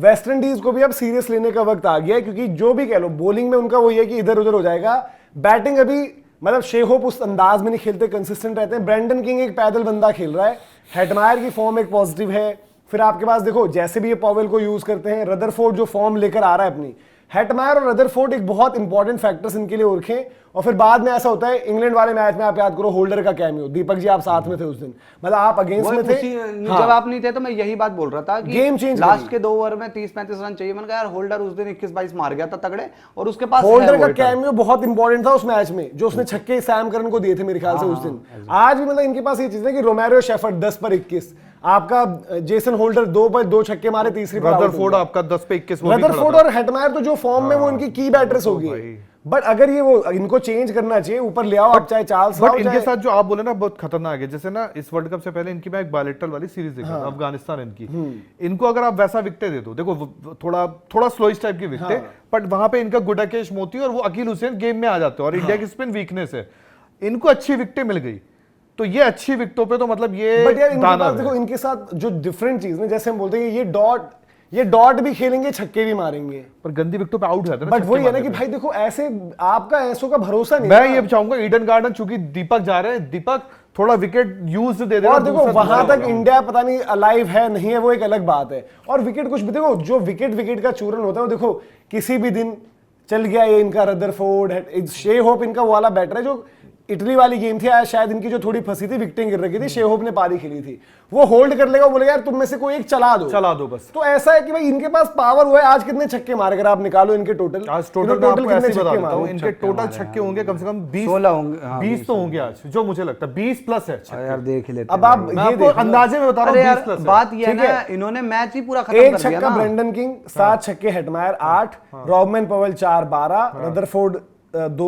West Indies को भी अब सीरियस लेने का वक्त आ गया है, क्योंकि जो भी कह लो बॉलिंग में उनका वही है कि इधर उधर हो जाएगा। बैटिंग अभी मतलब शे होप उस अंदाज में नहीं खेलते, कंसिस्टेंट रहते हैं। ब्रेंडन किंग एक पैदल बंदा खेल रहा है, हेटमायर की फॉर्म एक पॉजिटिव है। फिर आपके पास देखो जैसे भी ये पॉवेल को यूज करते हैं, रदरफोर्ड जो फॉर्म लेकर आ रहा है अपनी, हेटमायर और रदरफोर्ड एक बहुत इंपॉर्टेंट फैक्टर्स इनके लिए रखें। और फिर बाद में ऐसा होता है इंग्लैंड वाले मैच में आप याद करो होल्डर का कैमियो, दीपक जी आप साथ में थे उस दिन, मतलब आप अगेंस्ट में थे। जब आप नहीं थे तो मैं यही बात बोल रहा था कि गेम चेंज लास्ट के 2 ओवर में 30-35 रन चाहिए। मैंने कहा यार होल्डर उस दिन 21-22 मार गया था तगड़े, और उसके पास होल्डर का कैमियो बहुत इंपॉर्टेंट था उस मैच में, जो उसने छक्के सैम करन को दिए थे मेरे ख्याल से उस दिन। आज भी मतलब इनके पास ये चीज है कि रोमेरो शेफर्ड 10 पर 21, आपका जेसन होल्डर 2 पर 2 छक्के मारे, तीसरी पर रदरफोर्ड आपका 10 पे 21। रदरफोर्ड और हेटमायर तो जो फॉर्म में वो इनकी की बैटर्स होगी। बट अगर ये वो इनको चेंज करना चाहिए, ऊपर ले आओ आप, चाहे चार्ल्स बट इनके साथ जो आप बोले ना बहुत खतरनाक है। जैसे ना इस वर्ल्ड कप से पहले इनकी मैं एक बायलैटरल वाली सीरीज देखा था, अफगानिस्तान इनकी। इनको अगर आप वैसा विकेट दे दो, देखो थोड़ा स्लोइश टाइप की विकेट, बट वहां पे इनका गुडाकेश मोती और वो अकील हुसैन गेम में आ जाते हैं, और इंडिया की स्पिन वीकनेस है, इनको अच्छी विकेटें मिल गई। तो ये अच्छी विकेटों पे तो मतलब ये बट यार इनके पास देखो इनके साथ जो डिफरेंट चीज है, जैसे हम बोलते हैं ये डॉट भी खेलेंगे, छक्के भी मारेंगे, पर गंदी विकेटों पे आउट जाते हैं। बट वही है ना कि भाई देखो ऐसे आपका ऐसो का भरोसा नहीं। मैं ये चाहूंगा ईडन गार्डन, चूंकि दीपक जा रहे हैं, दीपक थोड़ा विकेट यूज दे दे। और देखो वहां तक इंडिया पता नहीं अलाइव है नहीं है, वो एक अलग बात है। और विकेट कुछ भी देखो, जो विकेट का चूरन होता है वो देखो किसी भी दिन चल गया। ये इनका रदरफोर्ड, शे होप इनका वो वाला बैटर है जो इटली वाली गेम थी आज शायद इनकी जो थोड़ी फंसी थी, विकेटें गिर रखी थी, शे होप ने पारी खेली थी, वो होल्ड कर लेगा, बोलेगा यार तुम में से कोई एक चला दो बस। तो ऐसा है कि भाई इनके पास पावर हुआ है। आज कितने छक्के मारे अगर आप निकालो इनके टोटल, आज टोटल कितने छक्के मारे? इनके टोटल छक्के होंगे कम से कम 16 होंगे, 20 तो होंगे आज, जो मुझे लगता है 20 प्लस है। यार देख ही लेते अब आप ये अंदाजे में बता रहा हूं 20 प्लस है। बात ये है ना, इन्होंने मैच ही पूरा खत्म एक कर दिया छक्का ना। ब्रेंडन किंग, 7 छक्के हेटमायर 8, रॉबमैन पवेल 4 12, रदरफोर्ड 2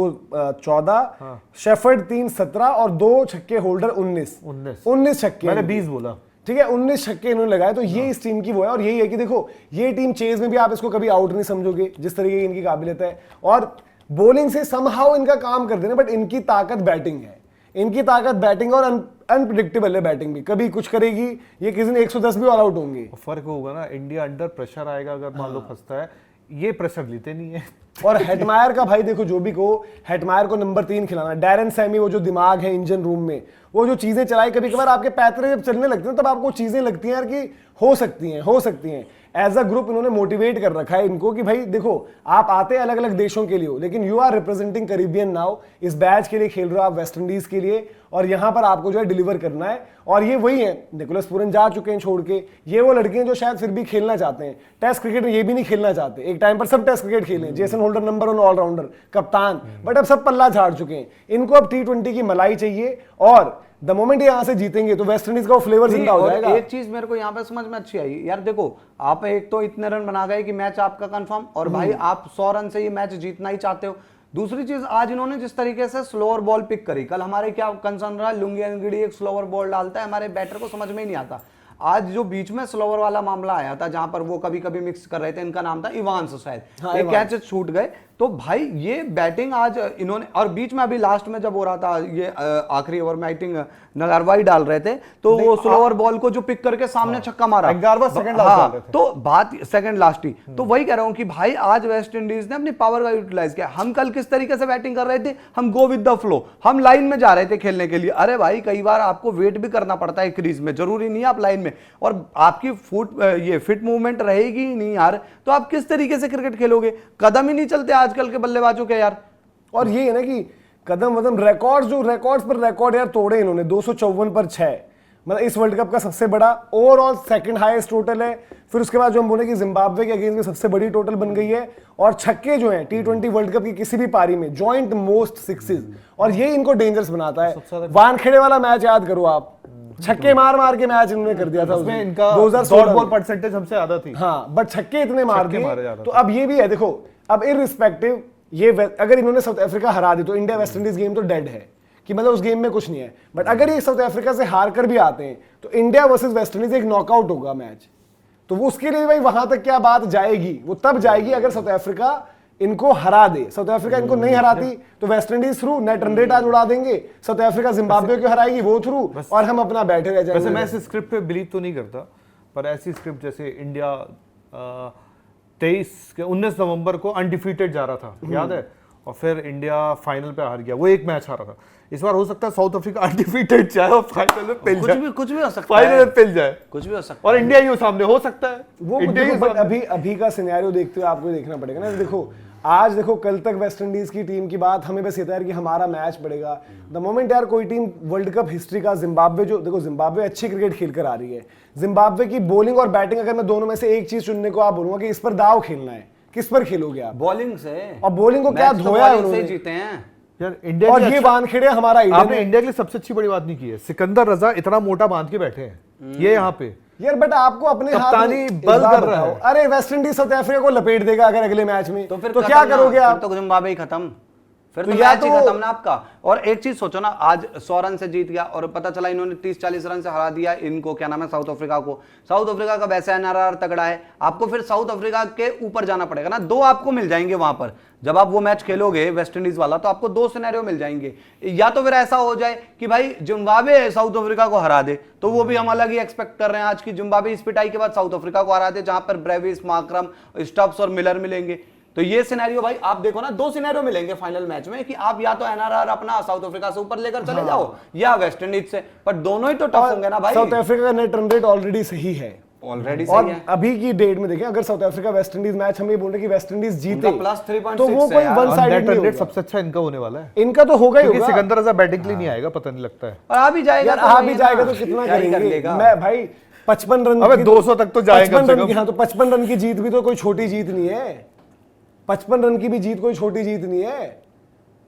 14, शेफर्ड 3 17 और 2 छक्के होल्डर 19 छक्के। मैंने 20 बोला, ठीक है, 19 छक्के इन्होंने लगाए। तो ये इस टीम की वो है, और यही है कि देखो ये टीम चेज में भी आप इसको कभी आउट नहीं समझोगे, जिस तरीके की इनकी काबिलियत है। और बॉलिंग से समहाउ इनका काम कर देना, बट इनकी ताकत बैटिंग है, इनकी ताकत बैटिंग और अनप्रिडिक्टेबल है। बैटिंग भी कभी कुछ करेगी, ये किसी दिन 110 भी ऑल आउट होंगे। फर्क होगा ना, इंडिया अंडर प्रेशर आएगा अगर मान लो फंसता है, ये प्रेशर लेते नहीं है। और हेटमायर का भाई देखो जो भी कहो, हेटमायर को नंबर 3 खिलाना, डैरन सैमी वो जो दिमाग है इंजन रूम में, वो जो चीजें चलाई, कभी कभार आपके पैतरे जब चलने लगते हैं तब आपको चीजें लगती हैं यार कि हो सकती हैं। एज अ ग्रुप इन्होंने मोटिवेट कर रखा है इनको कि भाई देखो आप आते अलग अलग देशों के लिए हो, लेकिन you are representing Caribbean now, इस बैच के लिए खेल रहे हो आप, वेस्ट इंडीज के लिए, और यहां पर आपको जो है डिलीवर करना है। और ये वही है, निकोलस पूरन जा चुके हैं छोड़ के, ये वो लड़के हैं जो शायद फिर भी खेलना चाहते हैं टेस्ट क्रिकेट, ये भी नहीं खेलना चाहते। एक टाइम पर सब टेस्ट क्रिकेट खेले, जेसन होल्डर नंबर 1 ऑलराउंडर, कप्तान, बट अब सब पल्ला झाड़ चुके हैं। इनको अब T20 की मलाई चाहिए, और द मोमेंट ये यहां से जीतेंगे तो वेस्ट इंडीज का फ्लेवर जिंदा हो जाएगा। एक चीज मेरे को यहाँ पे समझ में अच्छी आई यार, देखो आप एक तो इतने रन बना गए कि मैच आपका कंफर्म, और भाई आप 100 रन से ये मैच जीतना ही चाहते हो। दूसरी चीज, आज इन्होंने जिस तरीके से स्लोअर बॉल पिक करी, कल हमारे क्या कंसर्न रहा, लुंगी अंगड़ी एक स्लोअर बॉल डालता है, हमारे बैटर को समझ में ही नहीं आता। आज जो बीच में स्लोअर वाला मामला आया था, जहां पर वो कभी कभी मिक्स कर रहे थे, इनका नाम था इवांस शायद, एक कैच छूट गए, तो भाई ये बैटिंग आज इन्होंने, और बीच में अभी लास्ट में जब हो रहा था ये आखिरी ओवर में आई थिंक नगारवाई डाल रहे थे, तो वो स्लोअर बॉल को जो पिक करके सामने छक्का मारा, 11वां सेकंड लास्ट डाल रहे थे, तो बात सेकंड लास्ट ही, तो वही कह रहा हूं कि भाई आज वेस्ट इंडीज ने अपनी पावर का यूटिलाइज किया। हम कल किस तरीके से बैटिंग कर रहे थे, हम गो विद द फ्लो, हम लाइन में जा रहे थे खेलने के लिए। अरे भाई कई बार आपको वेट भी करना पड़ता है क्रीज में, जरूरी नहीं है आप लाइन में, और आपकी फुट ये फिट मूवमेंट रहेगी नहीं यार, तो आप किस तरीके से क्रिकेट खेलोगे? कदम ही नहीं चलते आजकल के बल्लेबाजों के यार। और ये है ना कि कदम वदम रिकॉर्ड्स पर रिकॉर्ड यार तोड़े इन्होंने, 254 पर 6, मतलब इस वर्ल्ड कप का सबसे बड़ा, ओवरऑल सेकंड हाईएस्ट टोटल है। फिर उसके बाद जो हम बोले कि जिम्बाब्वे के अगेंस्ट में सबसे बड़ी टोटल बन गई है, और छक्के जो हैं T20 वर्ल्ड कप की किसी भी पारी में जॉइंट मोस्ट सिक्सेस, और ये इनको डेंजरस बनाता है। वानखेड़े वाला मैच याद करो आप, छक्के मार के मैच इन्होंने कर दिया था उसमें, इनका 2016 बॉल परसेंटेज हमसे ज्यादा थी। हाँ, बट छक्के इतने मार दिए। तो अब ये भी है, देखो अब इररिस्पेक्टिव ये अगर इन्होंने साउथ अफ्रीका हरा दी तो इंडिया वेस्ट इंडीज गेम तो डेड है, कि मतलब उस गेम में कुछ नहीं है। बट अगर ये साउथ अफ्रीका से हार कर भी आते हैं तो इंडिया वर्सेस वेस्ट इंडीज एक नॉकआउट होगा मैच, तो वो उसके लिए भाई वहां तक क्या बात जाएगी, वो तब जाएगी अगर साउथ अफ्रीका इनको हरा दे। साउथ अफ्रीका इनको नहीं हराती तो West Indies through net run rate आज उड़ा देंगे, साउथ अफ्रीका जिम्बाब्वे को हराएगी वो थ्रू, और हम अपना बैठे रह जाएंगे। वैसे मैं इस स्क्रिप्ट पे बिलीव तो नहीं करता, पर ऐसी स्क्रिप्ट जैसे इंडिया 19 नवंबर को अनडिफीटेड जा रहा था, याद है, और फिर इंडिया फाइनल पे हार गया, वो एक मैच हारा था। इस बार हो सकता है साउथ अफ्रीका अनडिफीटेड जाए और फाइनल में पिल जाए, कुछ भी हो सकता फाइनल है, में पिल जाए, कुछ भी हो सकता और है। इंडिया ही सामने हो सकता है, वो इंडिया ही देखो, but सामने। अभी का सिनेरियो देखते हुए आपको देखना पड़ेगा ना। देखो आज देखो, कल तक वेस्ट इंडीज की टीम की बात हमें बस ये था यार कि हमारा मैच पड़ेगा। द मोमेंट यार कोई टीम वर्ल्ड कप हिस्ट्री का जिम्बाब्वे, जो देखो जिम्बाब्वे अच्छी क्रिकेट खेल कर आ रही है, जिम्बाब्वे की बॉलिंग और बैटिंग, अगर मैं दोनों में से एक चीज चुनने को आप बोलूंगा कि इस पर दाव खेलना है, किस पर खेलोगे आप? बॉलिंग से, और बॉलिंग को क्या मैच तो धोया है बॉलिंग से उन्होंने। जीते हैं यार इंडिया और के ये अच्छा- वानखेड़े हमारा ईडन आपने है। इंडिया के लिए सबसे अच्छी बड़ी बात नहीं की है, सिकंदर रजा इतना मोटा बांध के बैठे हैं ये यहाँ पे, यार बट आपको अपने हाथ कप्तानी में एक बल बात कर रहा बताओ, है। अरे वेस्ट इंडीज साउथ अफ्रीका को लपेट देगा अगर अगले मैच में, तो फिर तो खत्म क्या ना, करोगे आप? फिर तो जिम्बाब्वे ही खत्म, फिर तो तो या मैच ही तो- खत्म ना आपका। और एक चीज सोचो ना, आज 100 रन से जीत गया और पता चला इन्होंने 30-40 रन से हरा दिया इनको, क्या नाम है, साउथ अफ्रीका को। साउथ अफ्रीका का वैसे एनआरआर तगड़ा है, आपको फिर साउथ अफ्रीका के ऊपर जाना पड़ेगा ना। 2 आपको मिल जाएंगे वहां पर, जब आप वो मैच खेलोगे वेस्ट इंडीज वाला, तो आपको 2 सिनेरियो मिल जाएंगे। या तो फिर ऐसा हो जाए कि भाई जिम्बाब्वे साउथ अफ्रीका को हरा दे, तो वो भी हम अलग ही एक्सपेक्ट कर रहे हैं आज की, जिम्बाब्वे इस पिटाई के बाद साउथ अफ्रीका को हरा दे, जहां पर ब्रेविस, मार्करम, स्टब्स और मिलर मिलेंगे। तो ये सिनेरियो भाई आप देखो ना, 2 सिनेरियो मिलेंगे फाइनल मैच में, कि आप या तो एनआरआर अपना साउथ अफ्रीका से ऊपर लेकर चले जाओ, या वेस्ट इंडीज से, पर दोनों ही तो टफ होंगे ना भाई। साउथ अफ्रीका का नेट रन रेट ऑलरेडी सही है, ऑलरेडी और सही है। अभी की डेट में देखें, अगर south Africa West Indies match हम ये बोल रहे हैं कि वेस्ट इंडीज जीते, उनका plus 3.6 तो वो है कोई यार। वन और साइडेड नेट नहीं रन रेट होगा। सबसे अच्छा इनका होने वाला है, इनका तो होगा ही क्योंकि होगा। सिकंदर रजा बैटिंग के लिए नहीं आएगा, पता नहीं लगता है। और आ भी जाएगा, यार तो आ वही भी है जाएगा ना, तो कितना क्या ही कर करेंगे? लेगा। मैं भाई 55 रन अबे की- 200 तक तो जाएगा 55 कम रन से की, कम। हाँ तो 55 रन की जीत भी तो कोई छोटी जीत नहीं है, 55 रन की भी जीत कोई छोटी जीत नहीं है।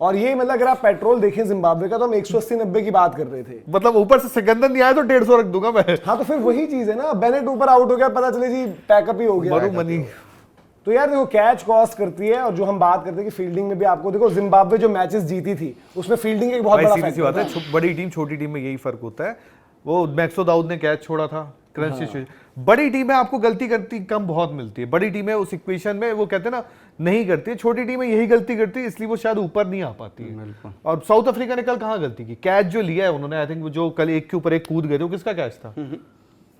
और ये मतलब अगर आप पेट्रोल देखें जिम्बाब्वे का, तो हम 180-90 की बात कर रहे थे। मतलब ऊपर से सिकंदर नहीं आया तो 150 रख दूंगा मैं। हाँ तो फिर वही चीज है ना, बेनेट ऊपर आउट हो गया, पता चले जी पैकअप ही हो गया। मरू मनी। तो यार देखो कैच कॉस्ट करती है, और जो हम बात करते हैं कि फील्डिंग में भी आपको देखो, जिम्बाब्वे जो मैचेस जीती थी उसमें फील्डिंग एक बहुत भाई बड़ा सीधी सी फैक्टर बात है, बड़ी टीम छोटी टीम में यही फर्क होता है। वो मैक्सो दाऊद ने कैच छोड़ा था, क्रंच सिचुएशन। बड़ी टीम में आपको गलती करती कम बहुत मिलती है, बड़ी टीमें उस इक्वेशन में वो कहते हैं ना नहीं करती है, छोटी टीमें यही गलती करती है, इसलिए वो शायद ऊपर नहीं आ पाती है। और साउथ अफ्रीका ने कल कहाँ गलती की, कैच जो लिया है उन्होंने, आई थिंक वो जो कल एक के ऊपर एक कूद गए थे, वो किसका कैच था?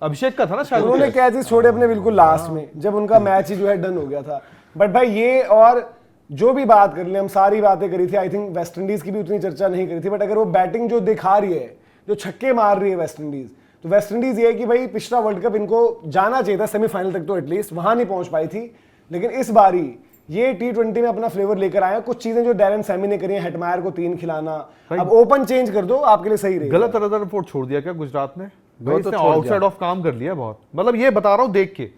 अभिषेक का था ना शायद। उन्होंने कैचेस छोड़े अपने बिल्कुल लास्ट में, जब उनका मैच ही जो है डन हो गया था। बट भाई ये, और जो भी बात कर ले, हम सारी बातें करी थी, आई थिंक वेस्ट इंडीज की भी उतनी चर्चा नहीं करी थी, बट अगर वो बैटिंग जो दिखा रही है, जो छक्के मार रही है वेस्ट इंडीज, तो वेस्ट इंडीज ये है कि भाई पिछला वर्ल्ड कप इनको जाना चाहिए था सेमीफाइनल तक, तो एटलीस्ट वहां नहीं पहुंच पाई थी, लेकिन इस बारी ये T20 में अपना फ्लेवर लेकर आए हैं। कुछ चीजें जो डैरेन सैमी ने करी है, हेटमायर को 3 खिलाना, अब ओपन चेंज कर दो, आपके लिए सही रहेगा। गलत रिपोर्ट छोड़ दिया क्या गुजरात ने? वो तो छोड़ आउटसाइड ऑफ काम कर लिया बहुत, मतलब ये बता रहा हूँ देख के,